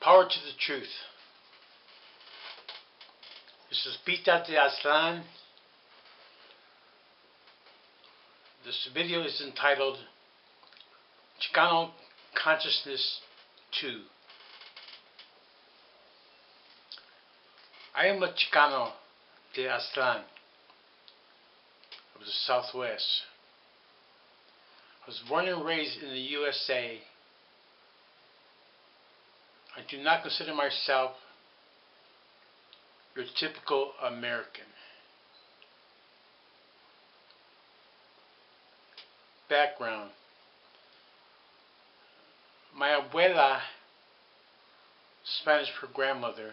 Power to the truth. This is Pita de Aztlán. This video is entitled Chicano Consciousness 2. I am a Chicano de Aztlán of the Southwest. I was born and raised in the USA. I do not consider myself your typical American. Background. My abuela, Spanish for grandmother,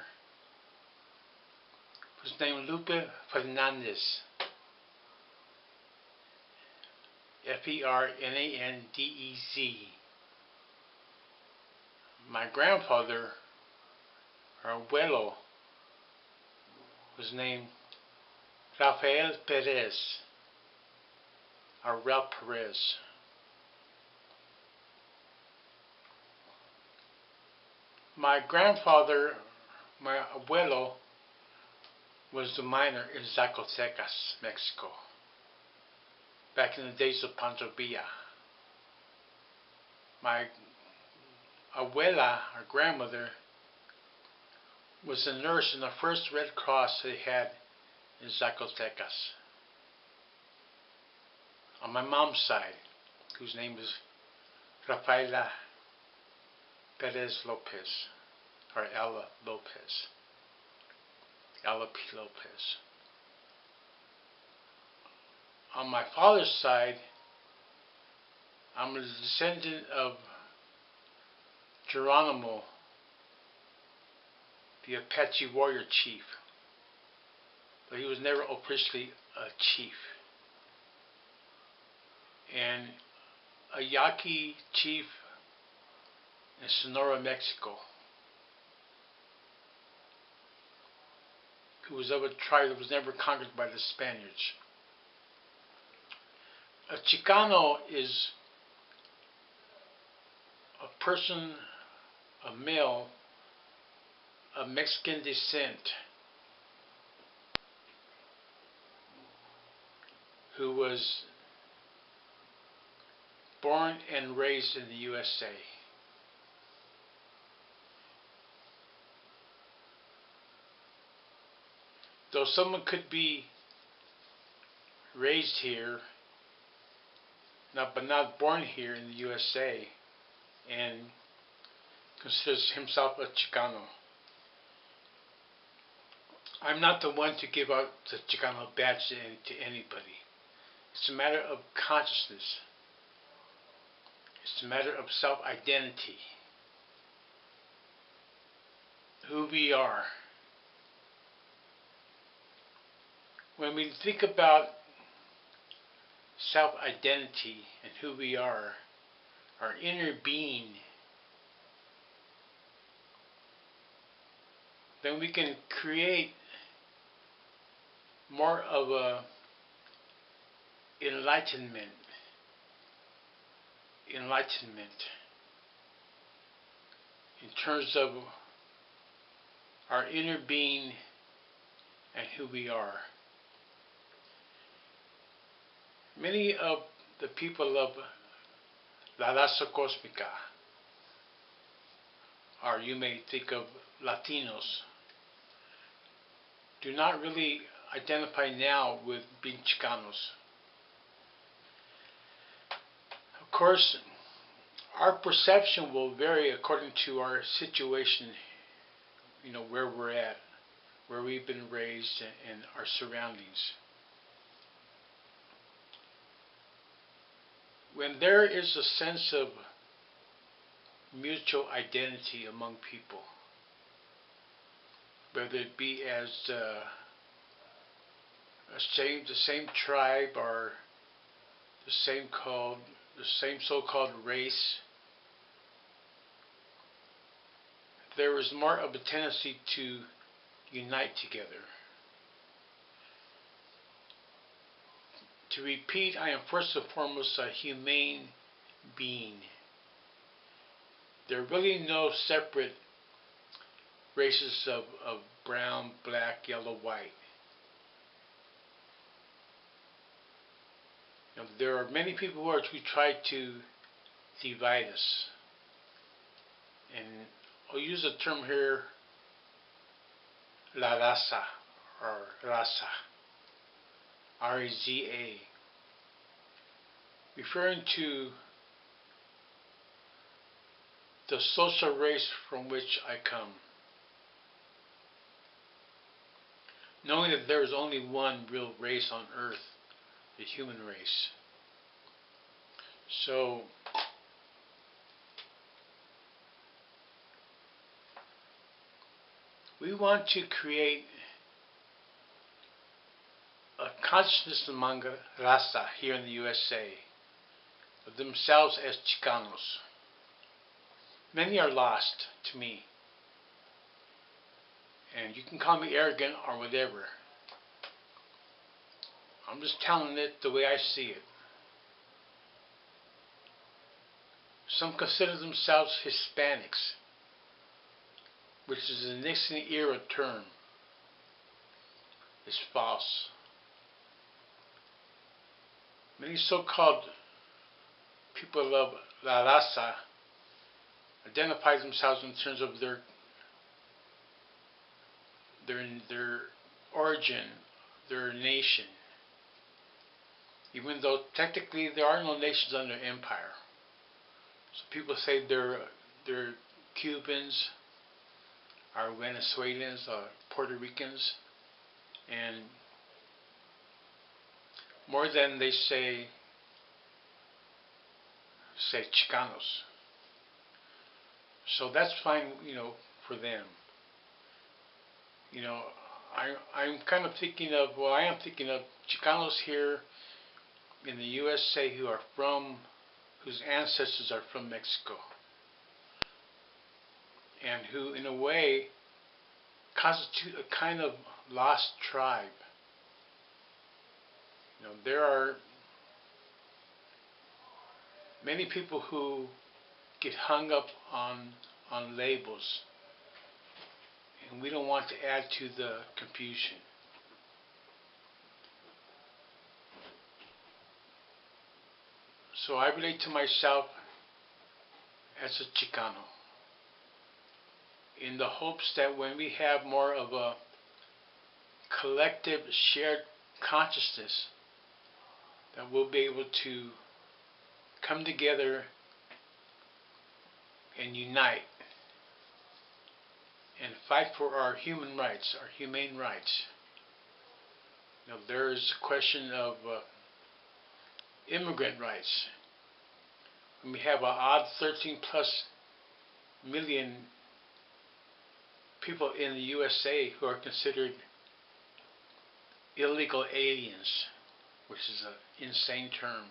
was named López Fernandez. Fernandez. My grandfather, our abuelo, was named Rafael Perez, or Ralph Perez. My grandfather, my abuelo, was the miner in Zacatecas, Mexico, back in the days of Pancho Villa. My abuela, our grandmother, was a nurse in the first Red Cross they had in Zacatecas. On my mom's side, whose name is Rafaela Perez López, or Ella López. Ella P. López. On my father's side, I'm a descendant of Geronimo, the Apache warrior chief, but he was never officially a chief. And a Yaqui chief in Sonora, Mexico, who was of a tribe that was never conquered by the Spaniards. A Chicano is a person, a male, of Mexican descent, who was born and raised in the USA. Though someone could be raised here, but not born here in the USA, and considers himself a Chicano, I'm not the one to give out the Chicano badge to anybody. It's a matter of consciousness. It's a matter of self-identity. Who we are. When we think about self-identity and who we are, our inner being, then we can create more of a enlightenment in terms of our inner being and who we are. Many of the people of La Raza Cosmica, or you may think of Latinos, do not really identify now with being Chicanos. Of course, our perception will vary according to our situation, where we're at, where we've been raised, and our surroundings. When there is a sense of mutual identity among people, whether it be as the same tribe or the same so-called race, there is more of a tendency to unite together. To repeat, I am first and foremost a humane being. There are really no separate races of brown, black, yellow, white. You know, there are many people who try to divide us. And I'll use the term here, La Raza, or Raza, R-A-Z-A, referring to the social race from which I come. Knowing that there is only one real race on earth, the human race. So, we want to create a consciousness among Raza here in the USA of themselves as Chicanos. Many are lost to me, and you can call me arrogant or whatever. I'm just telling it the way I see it. Some consider themselves Hispanics, which is a Nixon era term. It's false. Many so-called people of La Raza identify themselves in terms of their origin, their nation, even though technically there are no nations under empire. So people say they're Cubans, or Venezuelans, or Puerto Ricans, and more than they say Chicanos. So that's fine, you know, for them. You know, I'm kind of thinking of, well, I am thinking of Chicanos here in the USA whose ancestors are from Mexico, and who, in a way, constitute a kind of lost tribe. You know, there are many people who get hung up on labels, and we don't want to add to the confusion. So I relate to myself as a Chicano, in the hopes that when we have more of a collective shared consciousness, that we'll be able to come together and unite and fight for our human rights, our humane rights. You know, there is a question of immigrant rights. And we have an odd 13 plus million people in the USA who are considered illegal aliens, which is an insane term,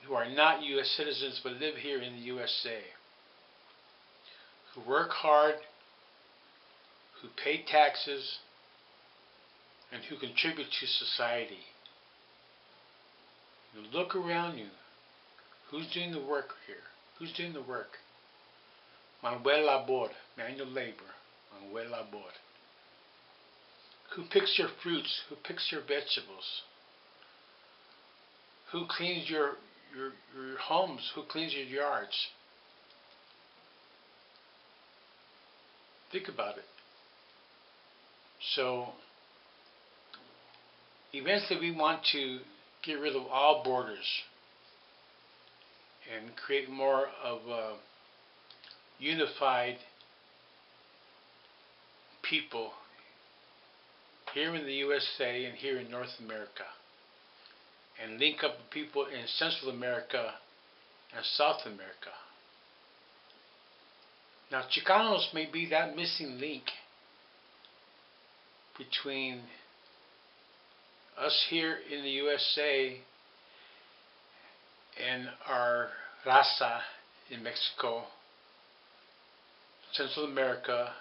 who are not U.S. citizens but live here in the USA, who work hard, who pay taxes, and who contribute to society. You look around you. Who's doing the work here? Who's doing the work? Manuel labor, manual labor, Manuel labor. Who picks your fruits? Who picks your vegetables? Who cleans your homes? Who cleans your yards? Think about it. So, eventually we want to get rid of all borders and create more of a unified people here in the USA and here in North America, and link up with people in Central America and South America. Now, Chicanos may be that missing link between us here in the USA and our Raza in Mexico, Central America,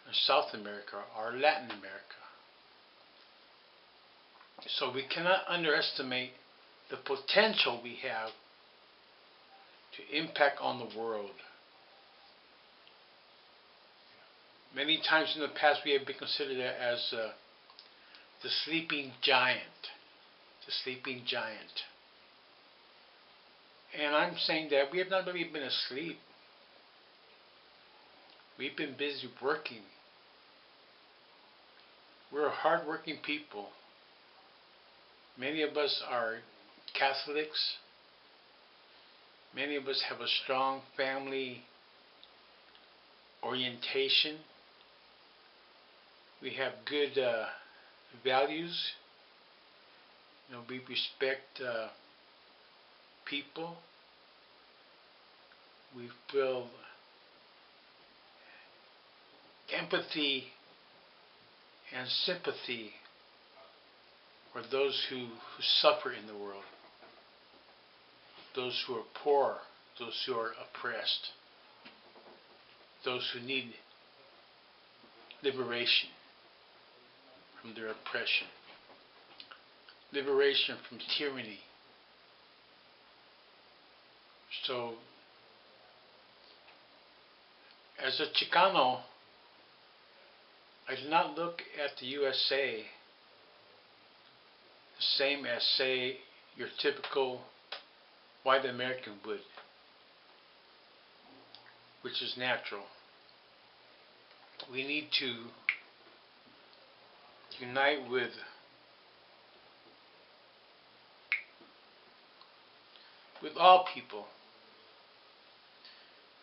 and South America, or Latin America. So we cannot underestimate the potential we have to impact on the world. Many times in the past we have been considered as the sleeping giant. The sleeping giant. And I'm saying that we have not really been asleep. We've been busy working. We're hard-working people. Many of us are Catholics. Many of us have a strong family orientation. We have good values. We respect people. We feel empathy and sympathy for those who suffer in the world, those who are poor, those who are oppressed, those who need liberation from their oppression, liberation from tyranny. So, as a Chicano, I do not look at the USA the same as, say, your typical white American would, which is natural. We need to unite with all people.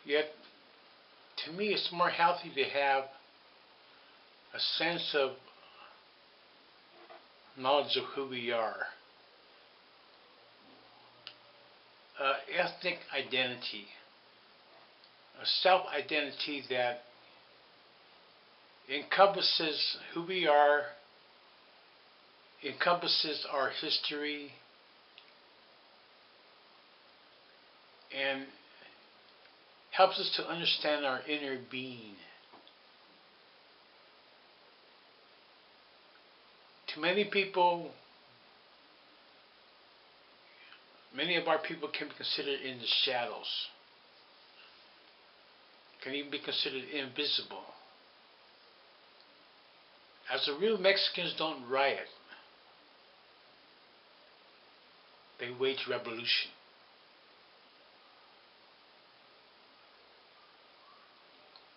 Yet, to me, it's more healthy to have a sense of knowledge of who we are. Ethnic identity. A self-identity that encompasses who we are, encompasses our history, and helps us to understand our inner being. To many people, many of our people can be considered in the shadows, can even be considered invisible. As the real Mexicans don't riot, they wage revolution.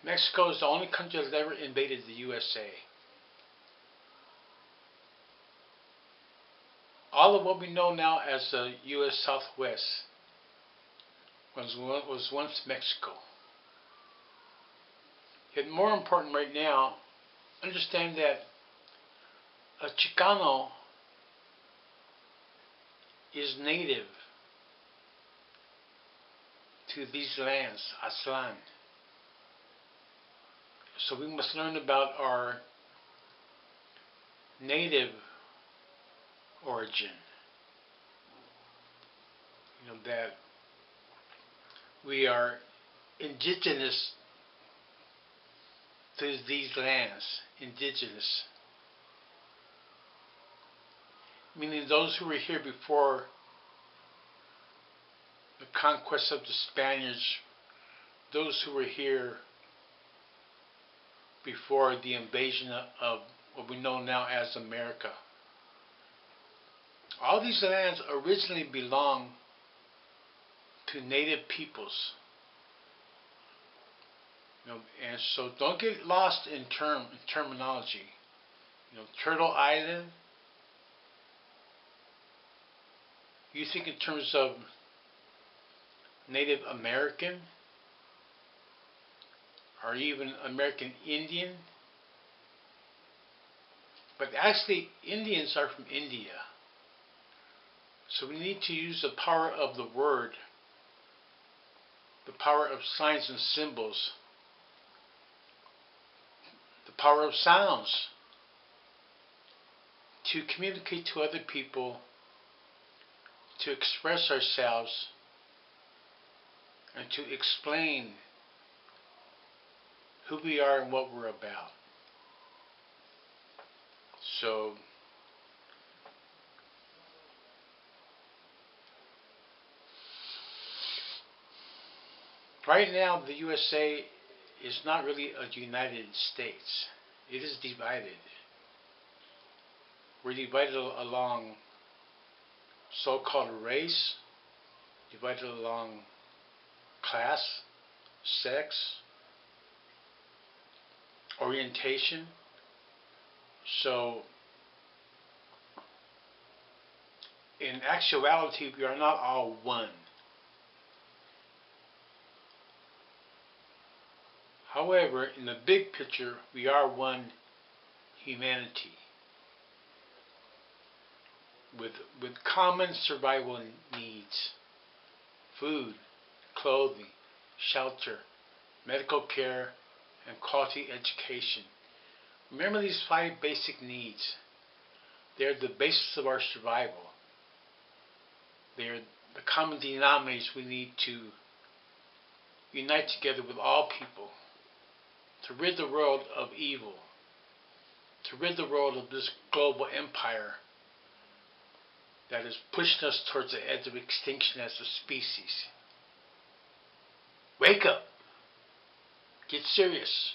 Mexico is the only country that has ever invaded the USA. All of what we know now as the U.S. Southwest was once Mexico. Yet more important right now, understand that a Chicano is native to these lands, Aztlán. So we must learn about our native origin. That we are indigenous to these lands. Indigenous. Meaning those who were here before the conquest of the Spaniards, those who were here before the invasion of what we know now as America. All these lands originally belonged to native peoples. And so don't get lost in terminology. Turtle Island, you think in terms of Native American, or even American Indian, but actually Indians are from India. So we need to use the power of the word, the power of signs and symbols, the power of sounds to communicate to other people, to express ourselves, and to explain who we are and what we're about. So, right now the USA is not really a United States. It is divided. We're divided along so-called race, divided along class, sex, orientation. So, in actuality, we are not all one. However, in the big picture, we are one humanity with common survival needs: food, clothing, shelter, medical care, and quality education. Remember these 5 basic needs. They're the basis of our survival. They're the common denominators we need to unite together with all people to rid the world of evil, to rid the world of this global empire that is pushing us towards the edge of extinction as a species. Wake up! Get serious!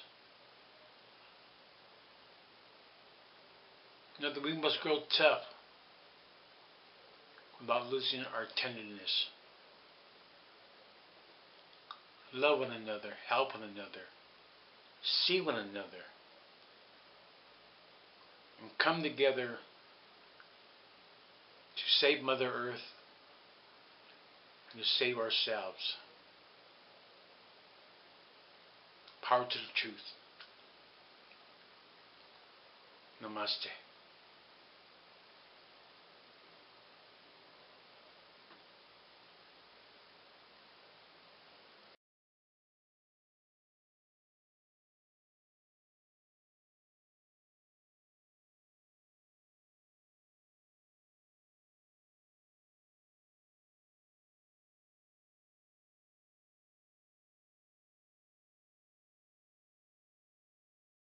Know that we must grow tough without losing our tenderness. Love one another, help one another, see one another, and come together to save Mother Earth and to save ourselves. Power to the truth. Namaste.